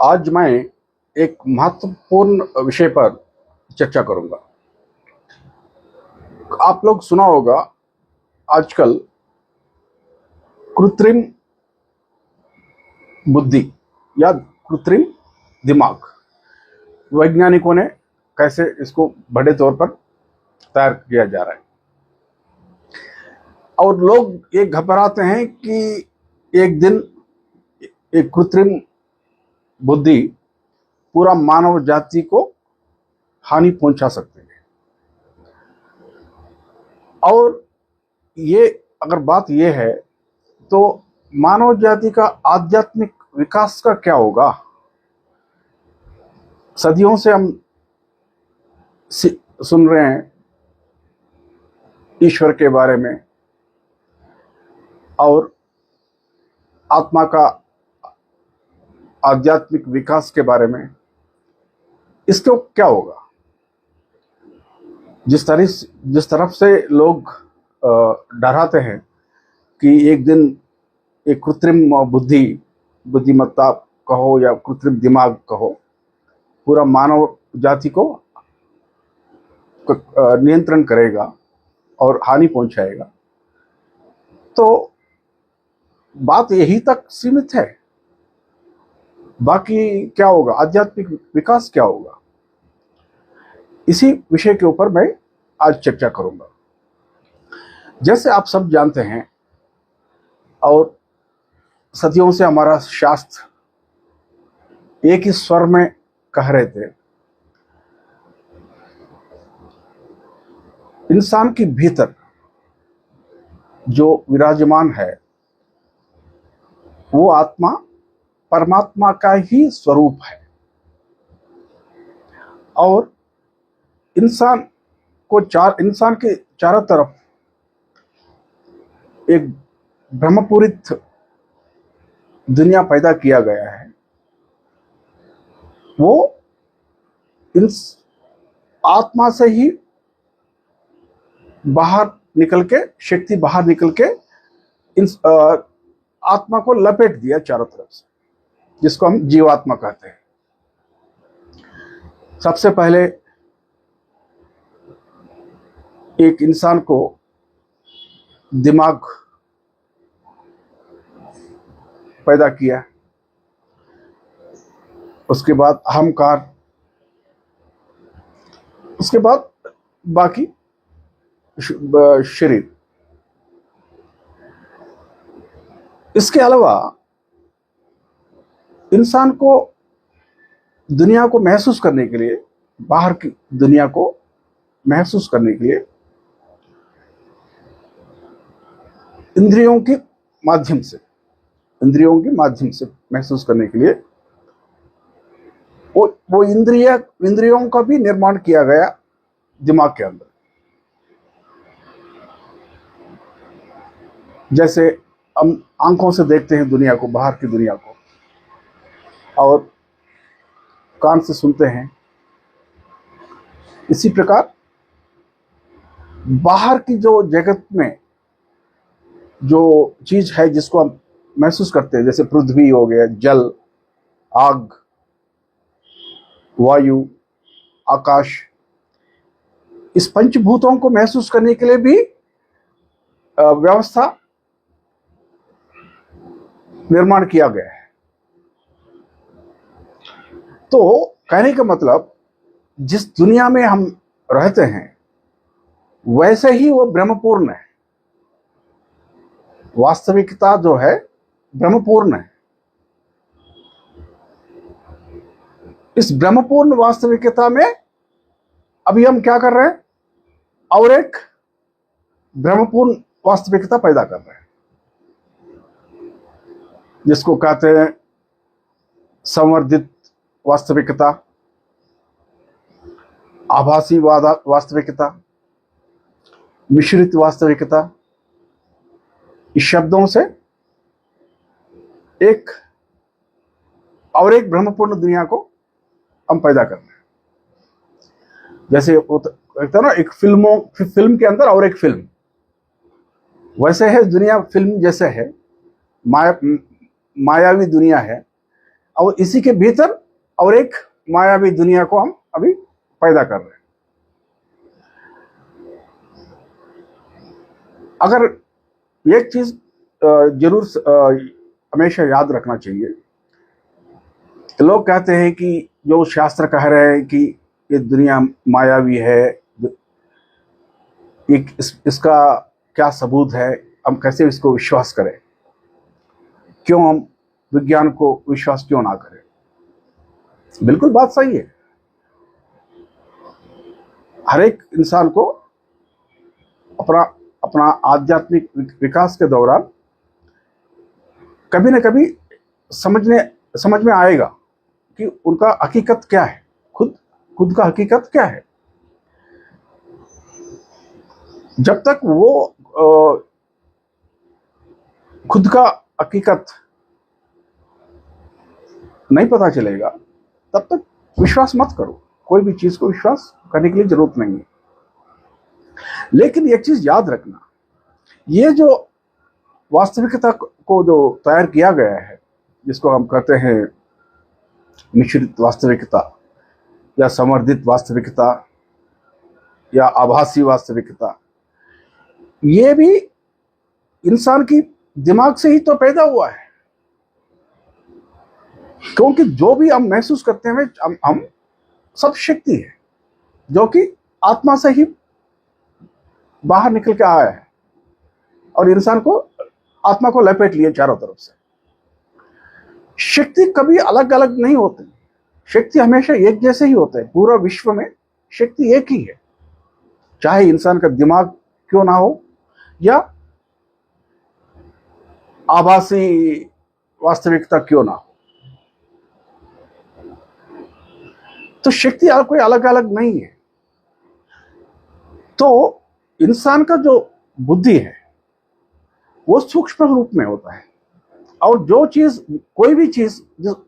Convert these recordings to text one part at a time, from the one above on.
आज मैं एक महत्वपूर्ण विषय पर चर्चा करूंगा। आप लोग सुना होगा आजकल कृत्रिम बुद्धि या कृत्रिम दिमाग वैज्ञानिकों ने कैसे इसको बड़े तौर पर तैयार किया जा रहा है। और लोग ये घबराते हैं कि एक दिन एक कृत्रिम बुद्धि पूरा मानव जाति को हानि पहुंचा सकते हैं। और ये अगर बात ये है तो मानव जाति का आध्यात्मिक विकास का क्या होगा। सदियों से हम सुन रहे हैं ईश्वर के बारे में और आत्मा का आध्यात्मिक विकास के बारे में। इसको क्या होगा? जिस तरफ से लोग डराते हैं कि एक दिन एक कृत्रिम बुद्धिमत्ता कहो या कृत्रिम दिमाग कहो पूरा मानव जाति को नियंत्रण करेगा और हानि पहुंचाएगा, तो बात यही तक सीमित है। बाकी क्या होगा? आध्यात्मिक विकास क्या होगा? इसी विषय के ऊपर मैं आज चर्चा करूंगा। जैसे आप सब जानते हैं और सदियों से हमारा शास्त्र एक ही स्वर में कह रहे थे, इंसान के भीतर जो विराजमान है वो आत्मा परमात्मा का ही स्वरूप है। और इंसान के चारों तरफ एक ब्रह्मपूरित दुनिया पैदा किया गया है। वो आत्मा से ही शक्ति बाहर निकल के आत्मा को लपेट दिया चारों तरफ से, जिसको हम जीवात्मा कहते हैं। सबसे पहले एक इंसान को दिमाग पैदा किया, उसके बाद अहंकार, उसके बाद बाकी शरीर। इसके अलावा इंसान को दुनिया को महसूस करने के लिए, बाहर की दुनिया को महसूस करने के लिए इंद्रियों के माध्यम से महसूस करने के लिए वो इंद्रियों का भी निर्माण किया गया दिमाग के अंदर। जैसे हम आंखों से देखते हैं दुनिया को, बाहर की दुनिया को, और कान से सुनते हैं, इसी प्रकार बाहर की जो जगत में जो चीज है जिसको हम महसूस करते हैं, जैसे पृथ्वी हो गया, जल, आग, वायु, आकाश, इस पंचभूतों को महसूस करने के लिए भी व्यवस्था निर्माण किया गया है। तो कहने का मतलब, जिस दुनिया में हम रहते हैं वैसे ही वो ब्रह्मपूर्ण है। वास्तविकता जो है ब्रह्मपूर्ण है। इस ब्रह्मपूर्ण वास्तविकता में अभी हम क्या कर रहे हैं? और एक ब्रह्मपूर्ण वास्तविकता पैदा कर रहे हैं, जिसको कहते हैं संवर्धित वास्तविकता, आभासी वास्तविकता, मिश्रित वास्तविकता। इस शब्दों से एक ब्रह्मपूर्ण दुनिया को हम पैदा कर रहे हैं। जैसे कहते हैं ना, एक फिल्म के अंदर और एक फिल्म, वैसे है दुनिया। फिल्म जैसे है, मायावी दुनिया है, और इसी के भीतर और एक मायावी दुनिया को हम अभी पैदा कर रहे हैं। अगर एक चीज जरूर हमेशा याद रखना चाहिए, लोग कहते हैं कि जो शास्त्र कह रहे हैं कि ये दुनिया मायावी है, इसका क्या सबूत है, हम कैसे इसको विश्वास करें, क्यों हम विज्ञान को विश्वास क्यों ना करें। बिल्कुल बात सही है। हर एक इंसान को अपना अपना आध्यात्मिक विकास के दौरान कभी न कभी समझ में आएगा कि उनका हकीकत क्या है, खुद का हकीकत क्या है। जब तक वो खुद का हकीकत नहीं पता चलेगा तब तक विश्वास मत करो। कोई भी चीज को विश्वास करने के लिए जरूरत नहीं है। लेकिन एक चीज याद रखना, ये जो वास्तविकता को जो तैयार किया गया है, जिसको हम कहते हैं मिश्रित वास्तविकता या संवर्धित वास्तविकता या आभासी वास्तविकता, ये भी इंसान की दिमाग से ही तो पैदा हुआ है। क्योंकि जो भी हम महसूस करते हैं हम सब शक्ति है जो कि आत्मा से ही बाहर निकल के आया है और इंसान को, आत्मा को लपेट लिए चारों तरफ से। शक्ति कभी अलग अलग नहीं होती, शक्ति हमेशा एक जैसे ही होते हैं। पूरा विश्व में शक्ति एक ही है, चाहे इंसान का दिमाग क्यों ना हो या आभासी वास्तविकता क्यों ना हो। तो शक्ति कोई अलग अलग नहीं है। तो इंसान का जो बुद्धि है वो सूक्ष्म रूप में होता है, और जो चीज, कोई भी चीज जो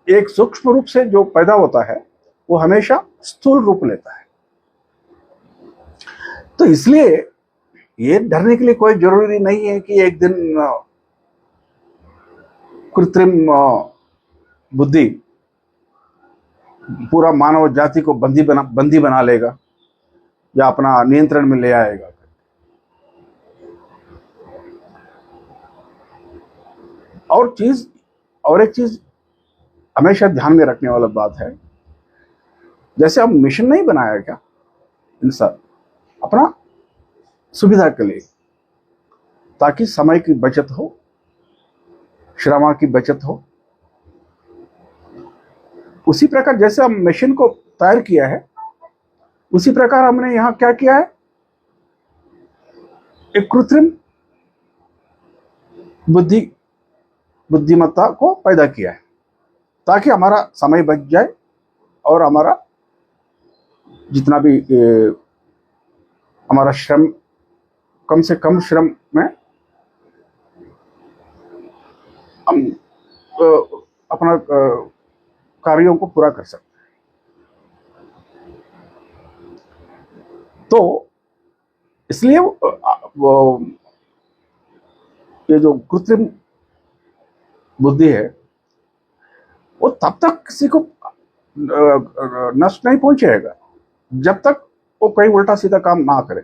एक सूक्ष्म रूप से जो पैदा होता है वो हमेशा स्थूल रूप लेता है। तो इसलिए ये डरने के लिए कोई जरूरी नहीं है कि एक दिन कृत्रिम बुद्धि पूरा मानव जाति को बंदी बना लेगा या अपना नियंत्रण में ले आएगा। और एक चीज हमेशा ध्यान में रखने वाला बात है, जैसे हम मिशन नहीं बनाया क्या इंसान अपना सुविधा के लिए, ताकि समय की बचत हो, श्रम की बचत हो। उसी प्रकार जैसे हम मशीन को तैयार किया है, उसी प्रकार हमने यहां क्या किया है, एक कृत्रिम बुद्धिमत्ता को पैदा किया है ताकि हमारा समय बच जाए और हमारा जितना भी हमारा श्रम, कम से कम श्रम में हम अपना कार्यों को पूरा कर सकते हैं। तो इसलिए ये जो कृत्रिम बुद्धि है वो तब तक किसी को नष्ट नहीं पहुंचेगा जब तक वो कोई उल्टा सीधा काम ना करे।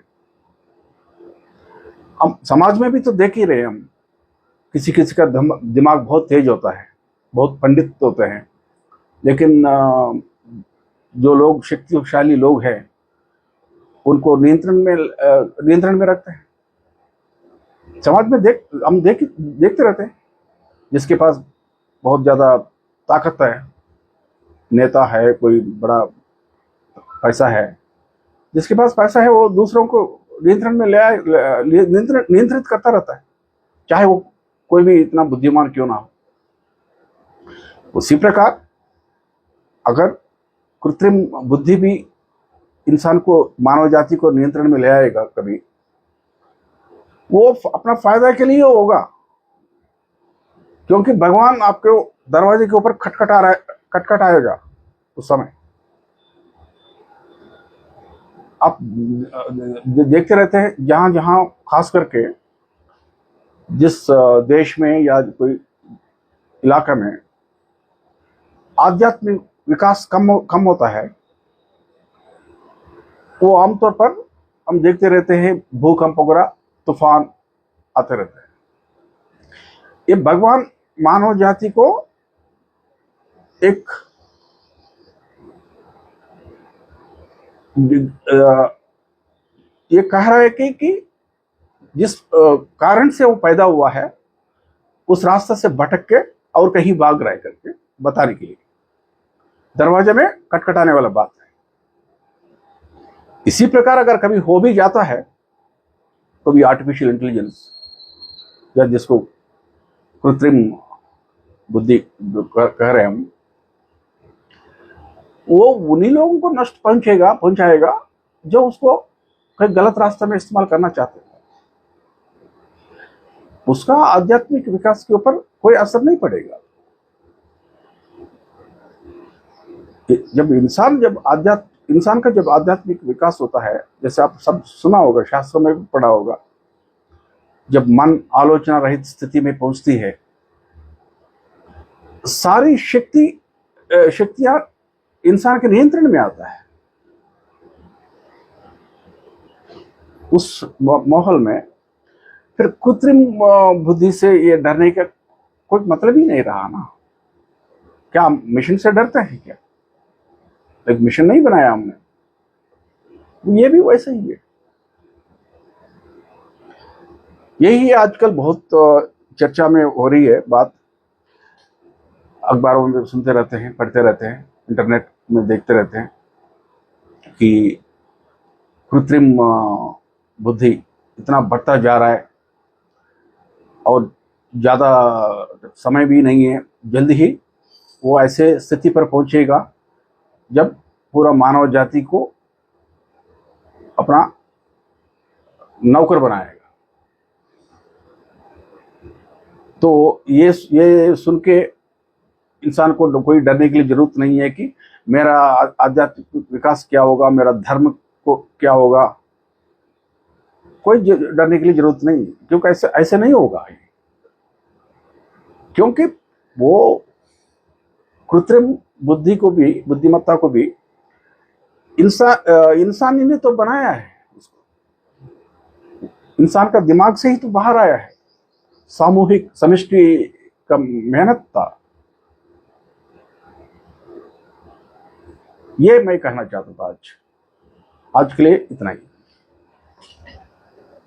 हम समाज में भी तो देख ही रहे हैं, हम किसी किसी का दिमाग बहुत तेज होता है, बहुत पंडित होते हैं, लेकिन जो लोग शक्तिशाली लोग हैं उनको नियंत्रण में रखते हैं। समाज में हम देखते रहते हैं, जिसके पास बहुत ज्यादा ताकत है, नेता है, कोई बड़ा पैसा है, जिसके पास पैसा है वो दूसरों को नियंत्रण में नियंत्रित करता रहता है, चाहे वो कोई भी इतना बुद्धिमान क्यों ना हो। उसी प्रकार अगर कृत्रिम बुद्धि भी इंसान को, मानव जाति को नियंत्रण में ले आएगा कभी, वो अपना फायदा के लिए होगा, क्योंकि भगवान आपके दरवाजे के ऊपर खटखट आएगा उस समय। आप देखते रहते हैं जहां जहां, खास करके जिस देश में या कोई इलाका में आध्यात्मिक विकास कम होता है, वो आमतौर पर हम देखते रहते हैं भूकंप वगैरह, तूफान आते रहते हैं। ये भगवान मानव जाति को एक ये कह रहा है कि जिस कारण से वो पैदा हुआ है उस रास्ते से भटक के और कहीं भाग रहा है करके बताने के लिए दरवाजे में खटखटाने वाला बात है। इसी प्रकार अगर कभी हो भी जाता है तो भी आर्टिफिशियल इंटेलिजेंस या जिसको कृत्रिम बुद्धि कह रहे हैं हम, वो उन्हीं लोगों को नष्ट पहुंचाएगा जो उसको कहीं गलत रास्ते में इस्तेमाल करना चाहते हैं। उसका आध्यात्मिक विकास के ऊपर कोई असर नहीं पड़ेगा। इंसान का जब आध्यात्मिक विकास होता है, जैसे आप सब सुना होगा, शास्त्रों में भी पढ़ा होगा, जब मन आलोचना रहित स्थिति में पहुंचती है, सारी शक्तियां इंसान के नियंत्रण में आता है। उस माहौल में फिर कृत्रिम बुद्धि से ये डरने का कोई मतलब ही नहीं रहा ना। क्या मिशन से डरते हैं क्या? एक मिशन नहीं बनाया हमने, ये भी वैसा ही है। यही आजकल बहुत चर्चा में हो रही है बात, अखबारों में सुनते रहते हैं, पढ़ते रहते हैं, इंटरनेट में देखते रहते हैं कि कृत्रिम बुद्धि इतना बढ़ता जा रहा है और ज़्यादा समय भी नहीं है, जल्द ही वो ऐसे स्थिति पर पहुंचेगा जब पूरा मानव जाति को अपना नौकर बनाएगा। तो ये सुन के इंसान को कोई डरने के लिए जरूरत नहीं है कि मेरा आध्यात्मिक विकास क्या होगा, मेरा धर्म को क्या होगा। कोई डरने के लिए जरूरत नहीं, क्योंकि ऐसे नहीं होगा। क्योंकि वो कृत्रिम बुद्धिमत्ता को भी इंसान ने तो बनाया है। इंसान का दिमाग से ही तो बाहर आया है, सामूहिक समष्टि का मेहनत था। ये मैं कहना चाहता था। आज के लिए इतना ही।